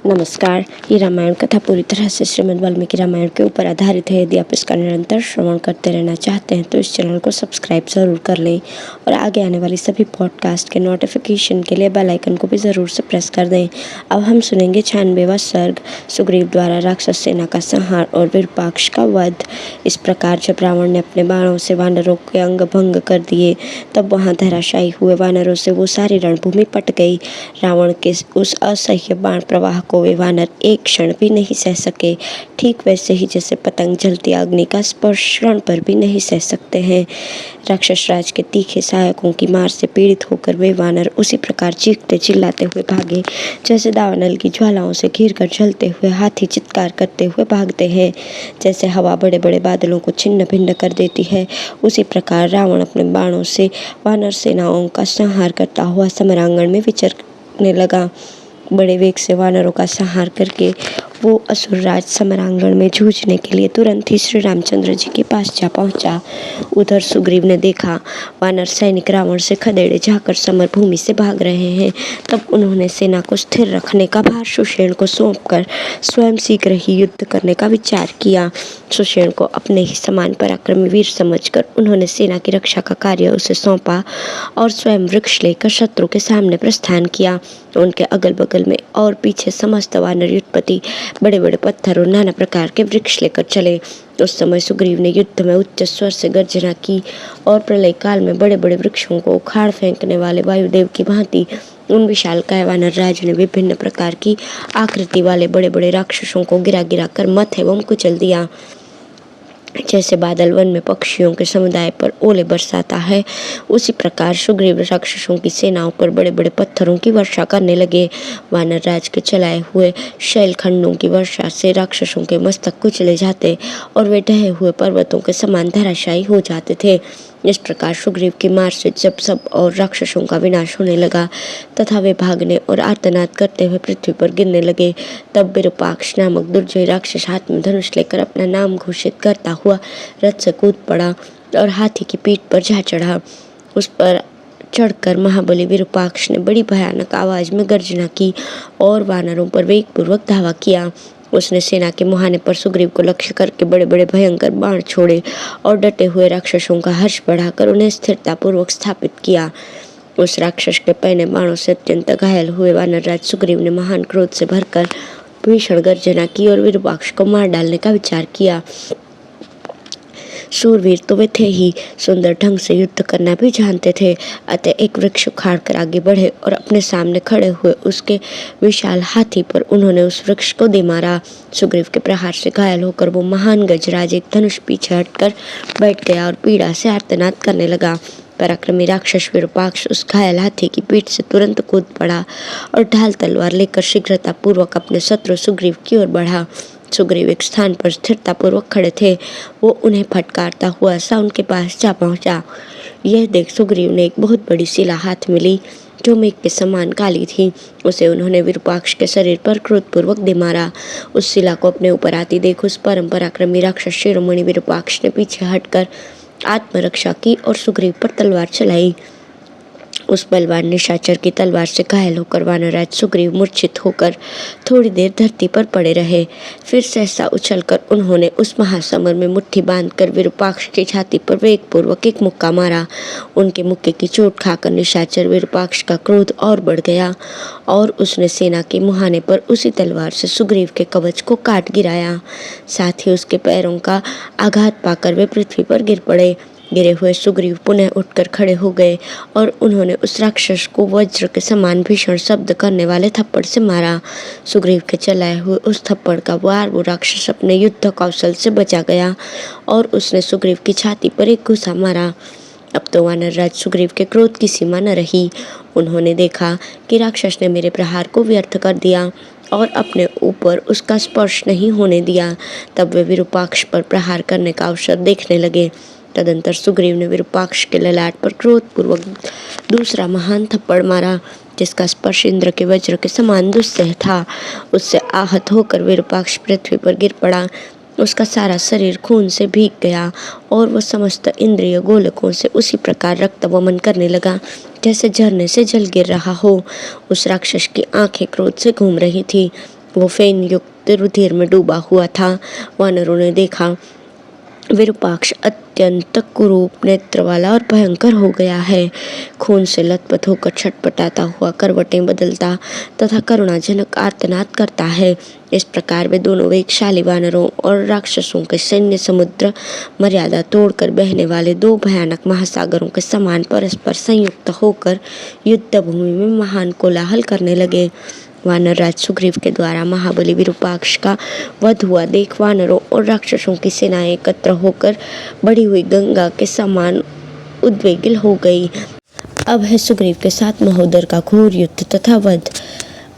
नमस्कार। ये रामायण कथा पूरी तरह से श्रीमद् वाल्मीकि रामायण के ऊपर आधारित है। यदि आप इसका निरंतर श्रवण करते रहना चाहते हैं तो इस चैनल को सब्सक्राइब ज़रूर कर लें और आगे आने वाली सभी पॉडकास्ट के नोटिफिकेशन के लिए बेल आइकन को भी ज़रूर से प्रेस कर दें। अब हम सुनेंगे 96वां सर्ग, सुग्रीव द्वारा राक्षस सेना का संहार और विरूपाक्ष का वध। इस प्रकार जब रावण ने अपने बाणों से वानरों के अंग भंग कर दिए तब वहाँ धराशायी हुए वानरों से वो सारी रणभूमि पट गई। रावण के उस असह्य बाण प्रवाह को वे वानर एक क्षण भी नहीं सह सके, ठीक वैसे ही जैसे पतंग जलती अग्नि का स्पर्श क्षण पर भी नहीं सह सकते हैं। राक्षस राज के तीखे सहायकों की मार से पीड़ित होकर वे वानर उसी प्रकार चीखते चिल्लाते हुए भागे जैसे दावानल की ज्वालाओं से घिर कर जलते हुए हाथी चित्कार करते हुए भागते हैं। जैसे हवा बड़े बड़े बादलों को छिन्न भिन्न कर देती है, उसी प्रकार रावण अपने बाणों से वानर सेनाओं का संहार करता हुआ समरांगण में विचरने लगा। बड़े वेग से वानरों का संहार करके वो असुरराज समरांगण में जूझने के लिए तुरंत ही श्री रामचंद्र जी के पास जा पहुंचा। उधर सुग्रीव ने देखा वानर सैनिक रावण से खदेड़े जाकर समर भूमि से भाग रहे हैं। तब उन्होंने सेना को स्थिर रखने का भार सुषेण को सौंपकर स्वयं शीघ्र ही युद्ध करने का विचार किया। सुषेण को अपने ही समान पराक्रमी वीर समझकर उन्होंने सेना की रक्षा का कार्य उसे सौंपा और स्वयं वृक्ष लेकर शत्रु के सामने प्रस्थान किया। उनके अगल बगल में और पीछे समस्त वानर युद्धपति बड़े बड़े पत्थर और नाना प्रकार के वृक्ष लेकर चले। उस समय सुग्रीव ने युद्ध में उच्च स्वर से गर्जना की और प्रलय काल में बड़े बड़े वृक्षों को उखाड़ फेंकने वाले वायुदेव की भांति उन विशालकाय वानर राज ने विभिन्न प्रकार की आकृति वाले बड़े बड़े राक्षसों को गिरा गिरा कर मत एवं कुचल दिया। जैसे बादल वन में पक्षियों के समुदाय पर ओले बरसाता है, उसी प्रकार सुग्रीव राक्षसों की सेनाओं पर बड़े बड़े पत्थरों की वर्षा करने लगे। वानर राज के चलाए हुए शैलखंडों की वर्षा से राक्षसों के मस्तक कुचले जाते और वे ढहे हुए पर्वतों के समान धराशायी हो जाते थे। इस प्रकार सुग्रीव की मार से जब सब और राक्षसों का विनाश होने लगा तथा वे भागने और आर्तनाद करते हुए पृथ्वी पर गिरने लगे, तब विरूपाक्ष नामक दुर्जय राक्षस हाथ में धनुष लेकर अपना नाम घोषित करता हुआ रथ से कूद पड़ा और हाथी की पीठ पर जा चढ़ा। उस पर चढ़कर महाबली विरूपाक्ष ने बड़ी भयानक आवाज में गर्जना की और वानरों पर वेगपूर्वक धावा किया। उसने सेना के मुहाने पर सुग्रीव को लक्ष्य करके बड़े बड़े भयंकर बाण छोड़े और डटे हुए राक्षसों का हर्ष बढ़ाकर उन्हें स्थिरतापूर्वक स्थापित किया। उस राक्षस के पहने बाणों से अत्यंत घायल हुए वानरराज सुग्रीव ने महान क्रोध से भरकर भीषण गर्जना की और विरूपाक्ष को मार डालने का विचार किया। शूरवीर तो वे थे ही, सुंदर ढंग से युद्ध करना भी जानते थे। अतः एक वृक्ष उखाड़ कर आगे बढ़े और अपने सामने खड़े हुए उसके विशाल हाथी पर उन्होंने उस वृक्ष को दे मारा। सुग्रीव के प्रहार से घायल होकर वो महान गजराज एक धनुष पीछे हटकर बैठ गया और पीड़ा से आर्तनाद करने लगा। पराक्रमी राक्षस विरूपाक्ष उस घायल हाथी की पीठ से तुरंत कूद पड़ा और ढाल तलवार लेकर शीघ्रता पूर्वक अपने शत्रु सुग्रीव की ओर बढ़ा। सुग्रीव एक स्थान पर स्थिरतापूर्वक खड़े थे। वो उन्हें फटकारता हुआ सा उनके पास जा पहुंचा। यह देख सुग्रीव ने एक बहुत बड़ी शिला हाथ में ली जो मेघ के समान काली थी। उसे उन्होंने विरूपाक्ष के शरीर पर क्रोधपूर्वक दे मारा। उस शिला को अपने ऊपर आती देख उस परम पराक्रमी राक्षस शिरोमणि विरूपाक्ष ने पीछे हटकर आत्मरक्षा की और सुग्रीव पर तलवार चलाई। उस बलवान निशाचर की तलवार से घायल होकर वानरराज सुग्रीव मूर्छित होकर थोड़ी देर धरती पर पड़े रहे। फिर सहसा उछलकर उन्होंने उस महासमर में मुट्ठी बांधकर विरूपाक्ष की छाती पर वेगपूर्वक एक मुक्का मारा। उनके मुक्के की चोट खाकर निशाचर विरूपाक्ष का क्रोध और बढ़ गया और उसने सेना के मुहाने पर उसी तलवार से सुग्रीव के कवच को काट गिराया। साथ ही उसके पैरों का आघात पाकर वे पृथ्वी पर गिर पड़े। गिरे हुए सुग्रीव पुनः उठकर खड़े हो गए और उन्होंने उस राक्षस को वज्र के समान भीषण शब्द करने वाले थप्पड़ से मारा। सुग्रीव के चलाए हुए उस थप्पड़ का वार वो राक्षस अपने युद्ध कौशल से बचा गया और उसने सुग्रीव की छाती पर एक घुसा मारा। अब तो वानरराज सुग्रीव के क्रोध की सीमा न रही। उन्होंने देखा कि राक्षस ने मेरे प्रहार को व्यर्थ कर दिया और अपने ऊपर उसका स्पर्श नहीं होने दिया। तब वे विरूपाक्ष पर प्रहार करने का अवसर देखने लगे। तदंतर सुग्रीव ने विरूपाक्ष के ललाट पर क्रोधपूर्वक दूसरा महान थप्पड़ मारा जिसका स्पर्श इंद्र के वज्र के समान दुस्सह था। उससे आहत होकर विरूपाक्ष पृथ्वी पर गिर पड़ा। उसका सारा शरीर खून से भीग गया और वह समस्त इंद्रिय गोलकों से उसी प्रकार रक्त वमन करने लगा जैसे झरने से जल गिर रहा हो। उस राक्षस की आंखें क्रोध से घूम रही थी। वो फेन युक्त रुधिर में डूबा हुआ था। वानरों ने देखा, विरूपाक्ष अत्यंत कुरूप नेत्र वाला और भयंकर हो गया है। खून से लथपथ होकर छटपटाता हुआ करवटें बदलता तथा करुणाजनक आर्तनाद करता है। इस प्रकार वे दोनों वेगशाली वानरों और राक्षसों के सैन्य समुद्र मर्यादा तोड़कर बहने वाले दो भयानक महासागरों के समान परस्पर संयुक्त होकर युद्ध भूमि में महान कोलाहल करने लगे। वानर राज सुग्रीव के द्वारा महाबली विरूपाक्ष का वध हुआ देख वानरों और राक्षसों की सेनाएं एकत्र होकर बढ़ी हुई गंगा के समान उद्वेगिल हो गई। अब है सुग्रीव के साथ महोदर का घोर युद्ध तथा वध।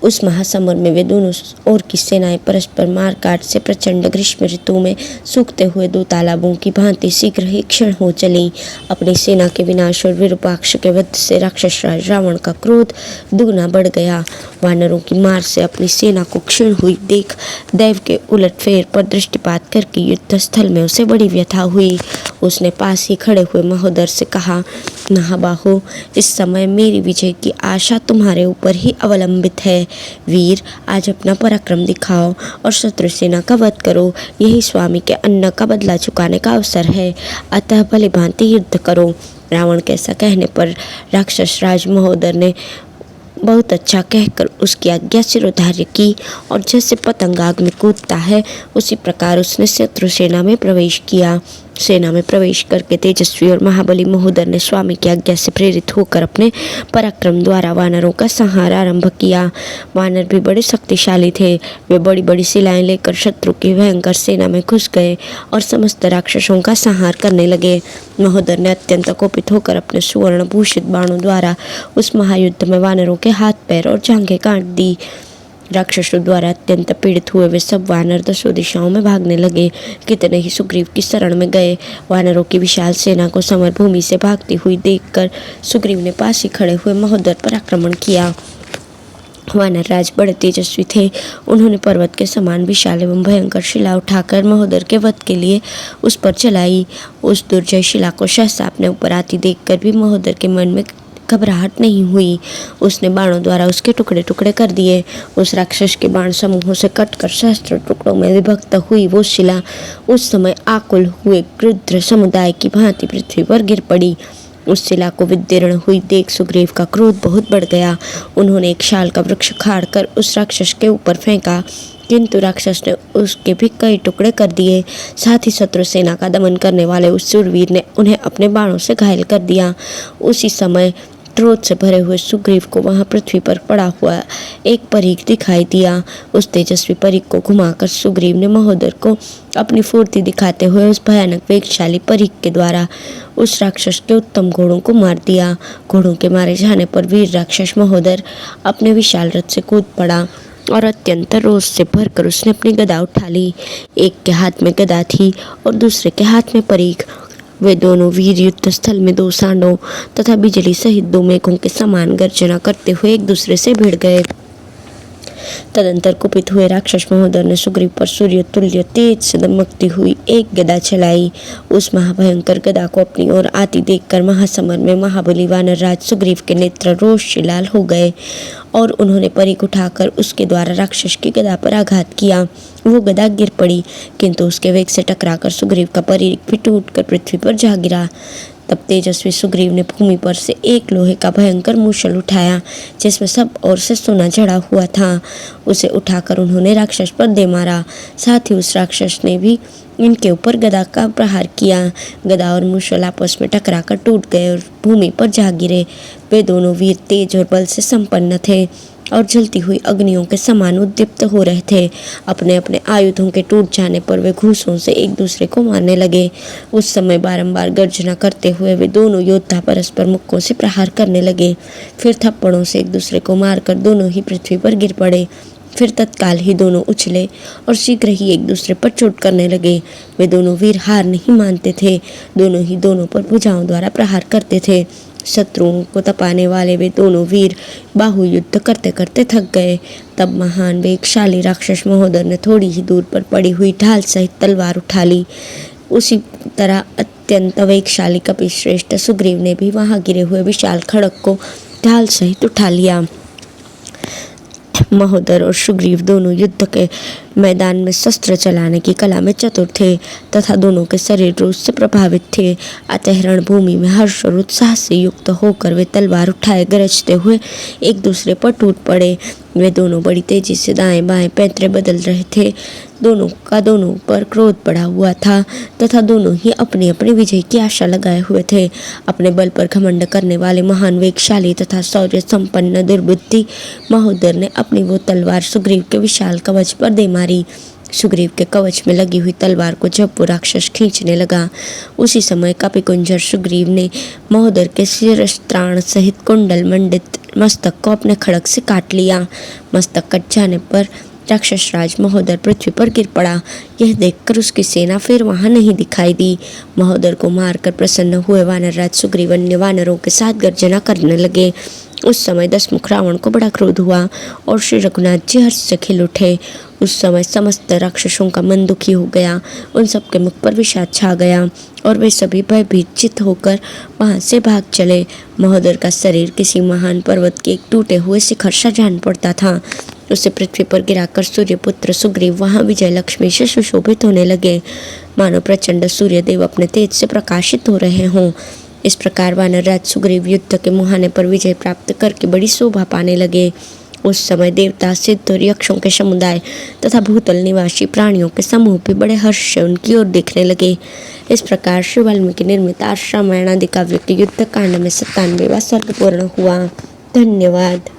उस महासमर में वे दोनों ओर की सेनाएं परस्पर मार काट से प्रचंड ग्रीष्म ऋतु में सूखते हुए दो तालाबों की भांति शीघ्र ही क्षीण हो चली। अपनी सेना के विनाश और विरूपाक्ष के वध से राक्षस राज रावण का क्रोध दुगना बढ़ गया। वानरों की मार से अपनी सेना को क्षीण हुई देख दैव के उलटफेर पर दृष्टिपात करके युद्ध स्थल में उसे बड़ी व्यथा हुई। उसने पास ही खड़े हुए महोदर से कहा, महाबाहो, इस समय मेरी विजय की आशा तुम्हारे ऊपर ही अवलंबित है। वीर, आज अपना पराक्रम दिखाओ और शत्रु सेना का वध करो। यही स्वामी के अन्न का बदला चुकाने का अवसर है, अतः भली भांति युद्ध करो। रावण के ऐसा कहने पर राक्षस राज महोदर ने बहुत अच्छा कहकर उसकी आज्ञा शिरोधार्य की और जैसे पतंग आग में कूदता है उसी प्रकार उसने शत्रु सेना में प्रवेश किया। सेना में प्रवेश करके तेजस्वी और महाबली महोदर ने स्वामी की आज्ञा से प्रेरित होकर अपने पराक्रम द्वारा वानरों का संहार आरंभ किया। वानर भी बड़े शक्तिशाली थे। वे बड़ी बड़ी शिलाएं लेकर शत्रु की भयंकर सेना में घुस गए और समस्त राक्षसों का संहार करने लगे। महोदर ने अत्यंत कोपित होकर अपने सुवर्ण भूषित बाणों द्वारा उस महायुद्ध में वानरों के हाथ पैर और जांघें काट दी। राक्षसों द्वारा अत्यंत पीड़ित हुए वे सब वानर दसों दिशाओं में भागने लगे। कितने ही सुग्रीव की शरण में गए। वानरों की विशाल सेना को समर भूमि से भागती हुई देखकर सुग्रीव ने पास ही खड़े हुए महोदर पर आक्रमण किया। वानर राज बड़े तेजस्वी थे। उन्होंने पर्वत के समान विशाल एवं भयंकर शिला उठाकर महोदर के वध के लिए उस पर चलाई। उस दुर्जय शिला को सहसा अपने ऊपर आती देखकर भी महोदर के मन में घबराहट नहीं हुई। उसने बाणों द्वारा उसके टुकड़े टुकड़े कर दिए। उस राक्षस के बाण समूहों से कटकर सहस्त्र टुकड़ों में विभक्त हुई वो शिला उस समय आकुल हुए गृध्र समुदाय की भांति पृथ्वी पर गिर पड़ी। उस शिला को विदीर्ण हुई देख सुग्रीव का क्रोध बहुत बढ़ गया। उन्होंने एक शाल का वृक्ष खाड़ कर उस राक्षस के ऊपर फेंका, किंतु राक्षस ने उसके भी कई टुकड़े कर दिए। साथ ही शत्रु सेना का दमन करने वाले उस शूरवीर ने उन्हें अपने बाणों से घायल कर दिया। उसी समय क्रोध से भरे हुए सुग्रीव को वहां पृथ्वी पर पड़ा हुआ एक परीख दिखाई दिया। उस तेजस्वी परीख को घुमाकर सुग्रीव ने महोदर को अपनी फुर्ती दिखाते हुए उस भयानक वेगशाली परीख के द्वारा उस राक्षस के उत्तम घोड़ों को मार दिया। घोड़ों के मारे जाने पर वीर राक्षस महोदर अपने विशाल रथ से कूद पड़ा और अत्यंत रोष से भरकर उसने अपनी गदा उठा ली। एक के हाथ में गदा थी और दूसरे के हाथ में परीख। वे दोनों वीर युद्ध स्थल में दो सांडों तथा बिजली सहित दो मेघों के समान गर्जना करते हुए एक दूसरे से भिड़ गए। तदंतर कुपित हुए राक्षस महोदर ने सुग्रीव पर सूर्य तुल्य तेज से दमकती हुई एक गदा चलाई। उस महाभयंकर गदा को अपनी ओर आती देखकर महासमर में महाबली वानर राज सुग्रीव के नेत्र रोष से लाल हो गए और उन्होंने परीख उठाकर उसके द्वारा राक्षस की गदा पर आघात किया। वो गदा गिर पड़ी, किंतु उसके वेग से टकराकर सुग्रीव का परीख भी टूटकर पृथ्वी पर जा गिरा। तब तेजस्वी सुग्रीव ने भूमि पर से एक लोहे का भयंकर मूसल उठाया जिसमें सब ओर से सोना जड़ा हुआ था। उसे उठाकर उन्होंने राक्षस पर दे मारा। साथ ही उस राक्षस ने भी इनके ऊपर गदा का प्रहार किया। गदा और मूसल आपस में टकराकर टूट गए और भूमि पर जा गिरे। वे दोनों वीर तेज और बल से संपन्न थे और जलती हुई अग्नियों के समान उद्दीप्त हो रहे थे। अपने अपने आयुधों के टूट जाने पर वे घूंसों से एक दूसरे को मारने लगे। उस समय बारंबार गर्जना करते हुए वे दोनों योद्धा परस्पर मुक्कों से प्रहार करने लगे। फिर थप्पड़ों से एक दूसरे को मारकर दोनों ही पृथ्वी पर गिर पड़े। फिर तत्काल ही दोनों उछले और शीघ्र ही एक दूसरे पर चोट करने लगे। वे दोनों वीर हार नहीं मानते थे। दोनों ही दोनों पर भुजाओं द्वारा प्रहार करते थे। शत्रुओं को तपाने वाले वे दोनों वीर बाहु युद्ध करते करते थक गए। तब महान वेगशाली राक्षस महोदर ने थोड़ी ही दूर पर पड़ी हुई ढाल सहित तलवार उठा ली। उसी तरह अत्यंत वेगशाली कपिश्रेष्ठ सुग्रीव ने भी वहां गिरे हुए विशाल खड़ग को ढाल सहित उठा लिया। महोदर और सुग्रीव दोनों युद्ध के मैदान में शस्त्र चलाने की कला में चतुर थे तथा दोनों के शरीर रोष से प्रभावित थे। अतः रणभूमि में हर्ष और उत्साह से युक्त होकर वे तलवार उठाए गरजते हुए एक दूसरे पर टूट पड़े। वे दोनों बड़ी तेजी से दाएं बाएं पैंतरे बदल रहे थे। दोनों का दोनों पर क्रोध बढ़ा हुआ था तथा दोनों ही अपनी अपनी विजय की आशा लगाए हुए थे। अपने बल पर घमंड करने वाले महान वेगशाली तथा शौर्य संपन्न दुर्बुद्धि महोदर ने अपनी वो तलवार सुग्रीव के विशाल कवच पर दे मारी। सुग्रीव के कवच में लगी हुई तलवार को जब वो राक्षस खींचने लगा, उसी समय कपिकुंजर सुग्रीव ने महोदर के शिरस्त्राण सहित कुंडल मंडित मस्तक को अपने खड़ग से काट लिया। मस्तक कट जाने पर राक्षस राज महोदर पृथ्वी पर गिर पड़ा। यह देखकर उसकी सेना फिर वहां नहीं दिखाई दी। महोदर को मारकर प्रसन्न हुए वानर राज सुग्रीव अन्य वानरों के साथ गर्जना करने लगे। उस समय दशमुख रावण को बड़ा क्रोध हुआ और श्री रघुनाथ जी हर्ष से खिल उठे। उस समय समस्त राक्षसों का मन दुखी हो गया। उन सबके मुख पर विषाद छा गया और वे सभी भयभीत चित्त होकर वहां से भाग चले। महोदर का शरीर किसी महान पर्वत के एक टूटे हुए शिखर सा जान पड़ता था। उसे पृथ्वी पर गिराकर सूर्यपुत्र सुग्रीव वहां विजय लक्ष्मी से सुशोभित होने लगे, मानो प्रचंड सूर्यदेव अपने तेज से प्रकाशित हो रहे हों। इस प्रकार वानर राज सुग्रीव युद्ध के मुहाने पर विजय प्राप्त करके बड़ी शोभा पाने लगे। उस समय देवता, सिद्ध और यक्षों के समुदाय तथा भूतल निवासी प्राणियों के समूह भी बड़े हर्ष से उनकी ओर देखने लगे। इस प्रकार श्री वाल्मीकि निर्मित आर्ष रामायण आदि काव्य के युद्ध कांड में 97वां सर्ग पूर्ण हुआ। धन्यवाद।